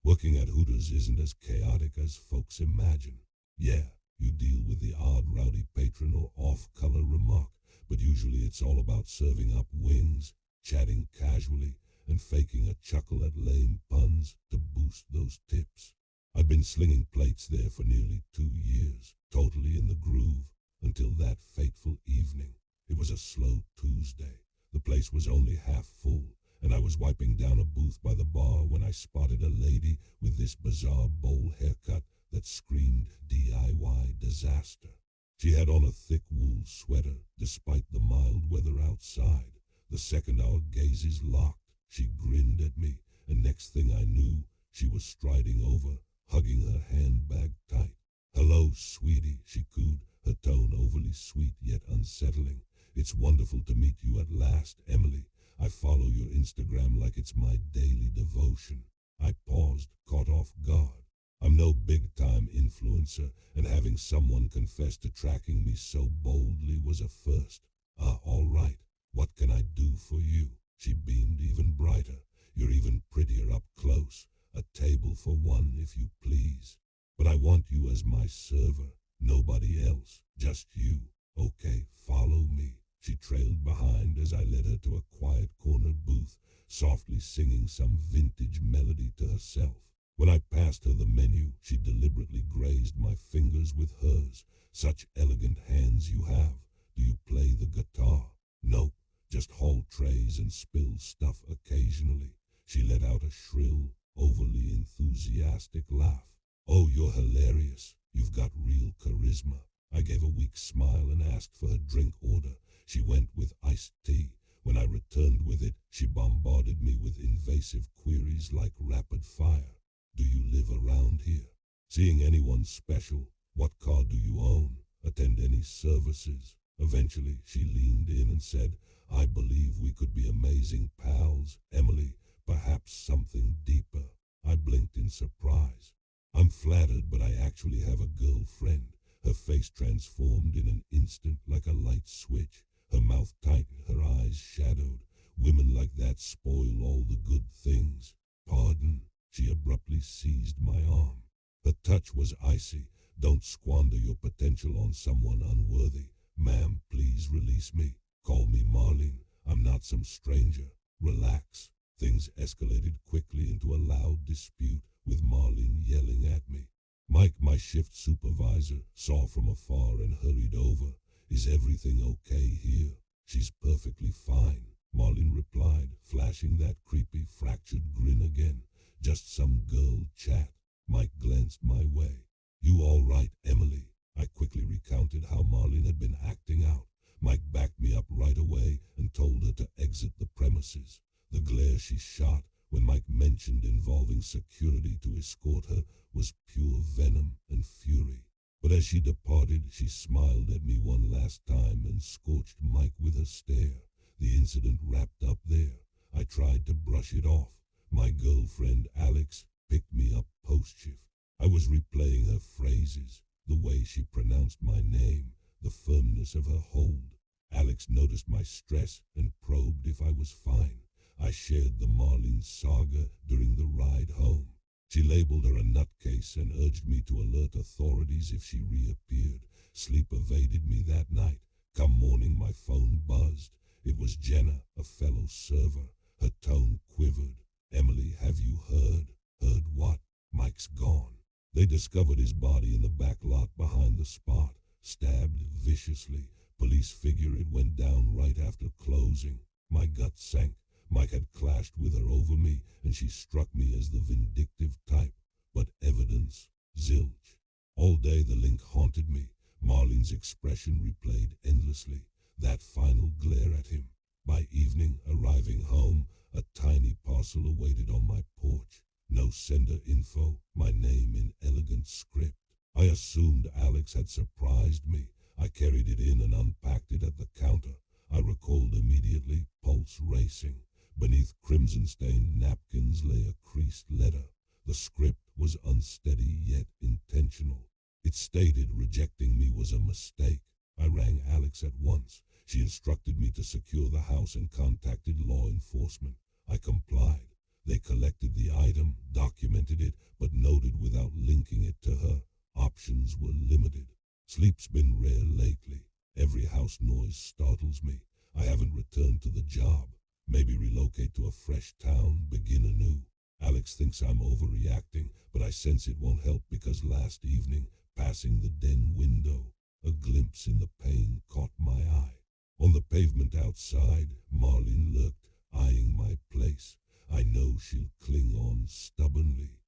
Working at Hooters isn't as chaotic as folks imagine. Yeah, you deal with the odd rowdy patron or off-color remark, but usually it's all about serving up wings, chatting casually, and faking a chuckle at lame puns to boost those tips. I'd been slinging plates there for nearly 2 years, totally in the groove, until that fateful evening. It was a slow Tuesday. The place was only half full, and I was wiping down a booth by the bar when I spotted a lady with this bizarre bowl haircut that screamed DIY disaster. She had on a thick wool sweater, despite the mild weather outside. The second our gazes locked, she grinned at me, and next thing I knew, she was striding over, hugging her handbag tight. "Hello, sweetie," she cooed, her tone overly sweet yet unsettling. "It's wonderful to meet you at last, Emily. I follow your Instagram like it's my daily devotion." I paused, caught off guard. I'm no big-time influencer, and having someone confess to tracking me so boldly was a first. All right. What can I do for you?" She beamed even brighter. "You're even prettier up close. A table for one, if you please. But I want you as my server. Nobody else. Just you. Okay, follow me." She trailed behind as I led her to a quiet corner booth, softly singing some vintage melody to herself. When I passed her the menu, she deliberately grazed my fingers with hers. "Such elegant hands you have. Do you play the guitar?" "Nope, just haul trays and spill stuff occasionally." She let out a shrill, overly enthusiastic laugh. "Oh, you're hilarious. You've got real charisma." I gave a weak smile and asked for her drink order. She went with iced tea. When I returned with it, she bombarded me with invasive queries like rapid fire. "Do you live around here? Seeing anyone special? What car do you own? Attend any services?" Eventually, she leaned in and said, "I believe we could be amazing pals, Emily, perhaps something deeper." I blinked in surprise. "I'm flattered, but I actually have a girlfriend." Her face transformed in an instant like a light switch. Her mouth tightened, her eyes shadowed. "Women like that spoil all the good things." "Pardon?" She abruptly seized my arm. Her touch was icy. "Don't squander your potential on someone unworthy. Ma'am, please release me. Call me Marlene. I'm not some stranger. Relax." Things escalated quickly into a loud dispute, with Marlene yelling at me. Mike, my shift supervisor, saw from afar and hurried over. "Is everything okay here?" "She's perfectly fine," Marlene replied, flashing that creepy fractured grin again. "Just some girl chat." Mike glanced my way. "You all right, Emily?" I quickly recounted how Marlene had been acting out. Mike backed me up right away and told her to exit the premises. The glare she shot when Mike mentioned involving security to escort her was pure venom and fury. But as she departed, she smiled at me one last time and scorched Mike with her stare. The incident wrapped up there. I tried to brush it off. My girlfriend, Alex, picked me up post-shift. I was replaying her phrases, the way she pronounced my name, the firmness of her hold. Alex noticed my stress and probed if I was fine. I shared the Marlene saga during the ride home. She labeled her a nutcase and urged me to alert authorities if she reappeared. Sleep evaded me that night. Come morning, my phone buzzed. It was Jenna, a fellow server. Her tone quivered. "Emily, have you heard?" "Heard what?" "Mike's gone. They discovered his body in the back lot behind the spot, stabbed viciously. Police figure it went down right after closing." My gut sank. Mike had clashed with her over me, and she struck me as the vindictive type. But evidence? Zilch. All day the link haunted me. Marlene's expression replayed endlessly. That final glare at him. By evening, arriving home, a tiny parcel awaited on my porch. No sender info, my name in elegant script. I assumed Alex had surprised me. I carried it in and unpacked it at the counter. I recalled immediately, pulse racing. Beneath crimson-stained napkins lay a creased letter. The script was unsteady yet intentional. It stated rejecting me was a mistake. I rang Alex at once. She instructed me to secure the house and contacted law enforcement. I complied. They collected the item, documented it, but noted without linking it to her. Options were limited. Sleep's been rare lately. Every house noise startles me. I haven't returned to the job. Maybe relocate to a fresh town, begin anew. Alex thinks I'm overreacting, but I sense it won't help because last evening, passing the den window, a glimpse in the pane caught my eye. On the pavement outside, Marlene lurked, eyeing my place. I know she'll cling on stubbornly.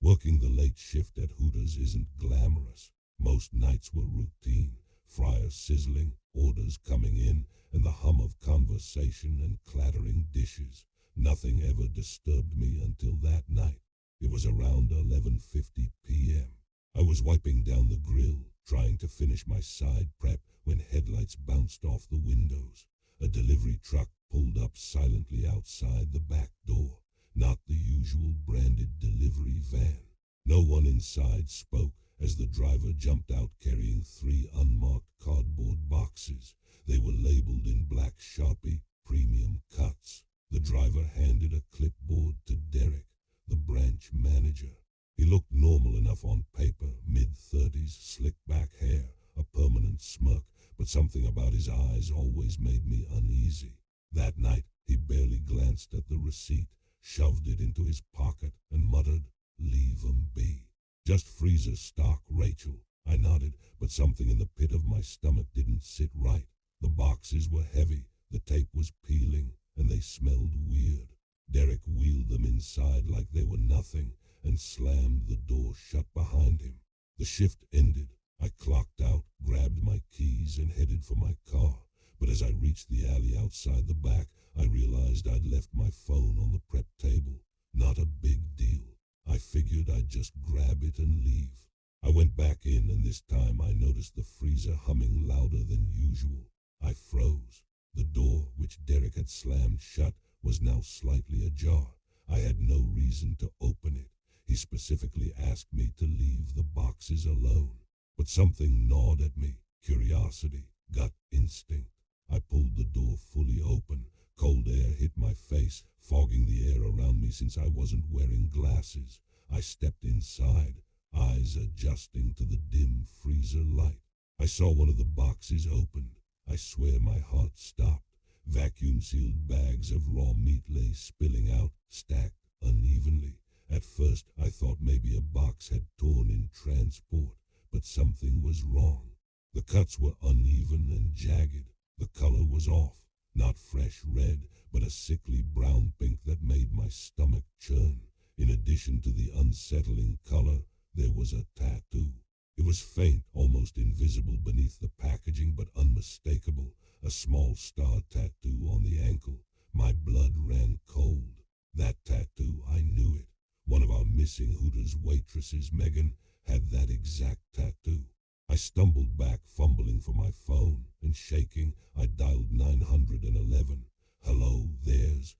Working the late shift at Hooters isn't glamorous. Most nights were routine, fryers sizzling, orders coming in, and the hum of conversation and clattering dishes. Nothing ever disturbed me until that night. It was around 11:50 p.m. I was wiping down the grill, trying to finish my side prep when headlights bounced off the windows. A delivery truck pulled up silently outside the back door, not the usual branded delivery van. No one inside spoke as the driver jumped out carrying 3 unmarked cardboard boxes. They were labeled in black Sharpie, premium cuts. The driver handed a clipboard to Derek, the branch manager. He looked normal enough on paper, mid-30s, slick back hair, a permanent smirk, but something about his eyes always made me uneasy. That night, he barely glanced at the receipt, shoved it into his pocket, and muttered, "Leave 'em be. Just freezer stock, Rachel." I nodded, but something in the pit of my stomach didn't sit right. The boxes were heavy, the tape was peeling, and they smelled weird. Derek wheeled them inside like they were nothing and slammed the door shut behind him. The shift ended. I clocked out, grabbed my keys, and headed for my car. But as I reached the alley outside the back, I realized I'd left my phone on the prep table. Not a big deal. I figured I'd just grab it and leave. I went back in, and this time I noticed the freezer humming louder than usual. I froze. The door, which Derek had slammed shut, was now slightly ajar. I had no reason to open it. He specifically asked me to leave the boxes alone. But something gnawed at me. Curiosity, gut instinct. I pulled the door fully open. Cold air hit my face, fogging the air around me since I wasn't wearing glasses. I stepped inside, eyes adjusting to the dim freezer light. I saw one of the boxes opened. I swear my heart stopped. Vacuum-sealed bags of raw meat lay spilling out, stacked unevenly. At first, I thought maybe a box had torn in transport, but something was wrong. The cuts were uneven and jagged. The color was off, not fresh red, but a sickly brown pink that made my stomach churn. In addition to the unsettling color, there was a tattoo. It was faint, almost invisible beneath the packaging, but unmistakable. A small star tattoo on the ankle. My blood ran cold. That tattoo, I knew it. One of our missing Hooters waitresses, Megan, had that exact tattoo. I stumbled back, fumbling for my phone, and shaking, I dialed 911. "Hello, there's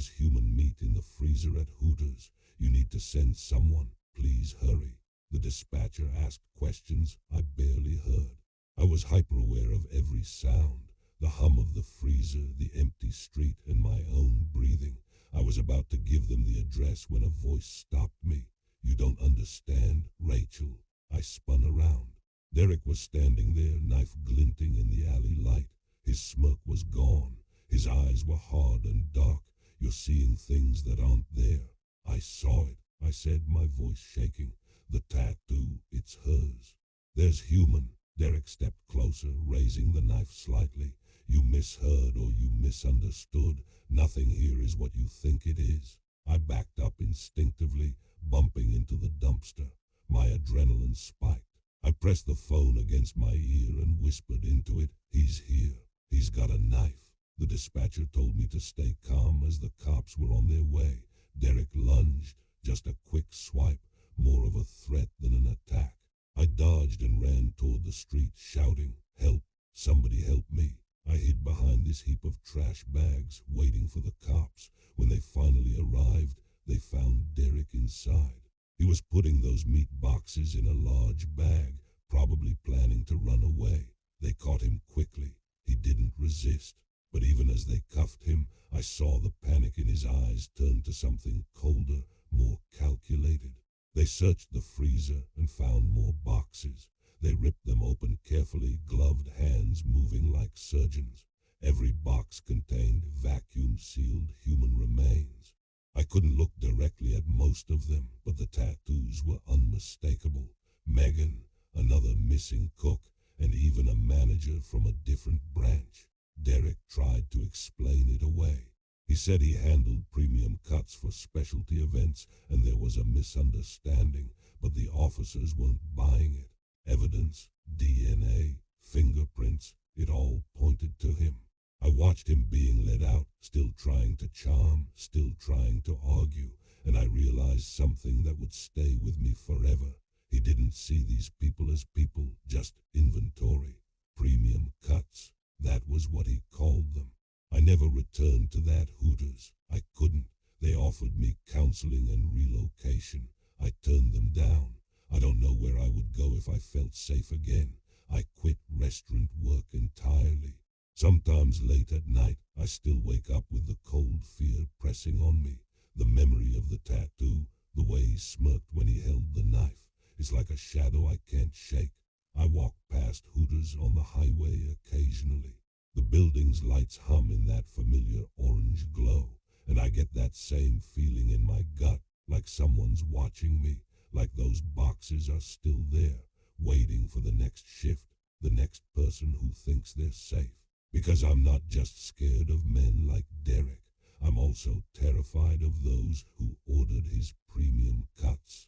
human meat in the freezer at Hooters. You need to send someone. Please hurry." The dispatcher asked questions I barely heard. I was hyper-aware of every sound, the hum of the freezer, the empty street, and my own breathing. I was about to give them the address when a voice stopped me. "You don't understand, Rachel." I spun around. Derek was standing there, knife glinting in the alley light. His smirk was gone. His eyes were hard and dark. "You're seeing things that aren't there." "I saw it," I said, my voice shaking. "The tattoo, it's hers." "There's human." Derek stepped closer, raising the knife slightly. "You misheard or you misunderstood. Nothing here is what you think it is." I backed up instinctively, bumping into the dumpster. My adrenaline spiked. I pressed the phone against my ear and whispered into it, "He's here. He's got a knife." The dispatcher told me to stay calm as the cops were on their way. Derek lunged, just a quick swipe, more of a threat than an attack. I dodged and ran toward the street, shouting, "Help! Somebody help me!" I hid behind this heap of trash bags, waiting for the cops. When they finally arrived, they found Derek inside. He was putting those meat boxes in a large bag, probably planning to run away. They caught him quickly. He didn't resist. But even as they cuffed him, I saw the panic in his eyes turn to something colder, more calculated. They searched the freezer and found more boxes. They ripped them open carefully, gloved hands moving like surgeons. Every box contained vacuum-sealed human remains. I couldn't look directly at most of them, but the tattoos were unmistakable. Megan, another missing cook, and even a manager from a different branch. Derek tried to explain it away. He said he handled premium cuts for specialty events and there was a misunderstanding, but the officers weren't buying it. Evidence, DNA, fingerprints, it all pointed to him. I watched him being led out, still trying to charm, still trying to argue, and I realized something that would stay with me forever. He didn't see these people as people, just inventory. Premium cuts. That was what he called them. I never returned to that Hooters. I couldn't. They offered me counseling and relocation. I turned them down. I don't know where I would go if I felt safe again. I quit restaurant work entirely. Sometimes late at night, I still wake up with the cold fear pressing on me. The memory of the tattoo, the way he smirked when he held the knife. It's like a shadow I can't shake. I walk past Hooters on the highway occasionally. The building's lights hum in that familiar orange glow, and I get that same feeling in my gut, like someone's watching me, like those boxes are still there, waiting for the next shift, the next person who thinks they're safe. Because I'm not just scared of men like Derek, I'm also terrified of those who ordered his premium cuts.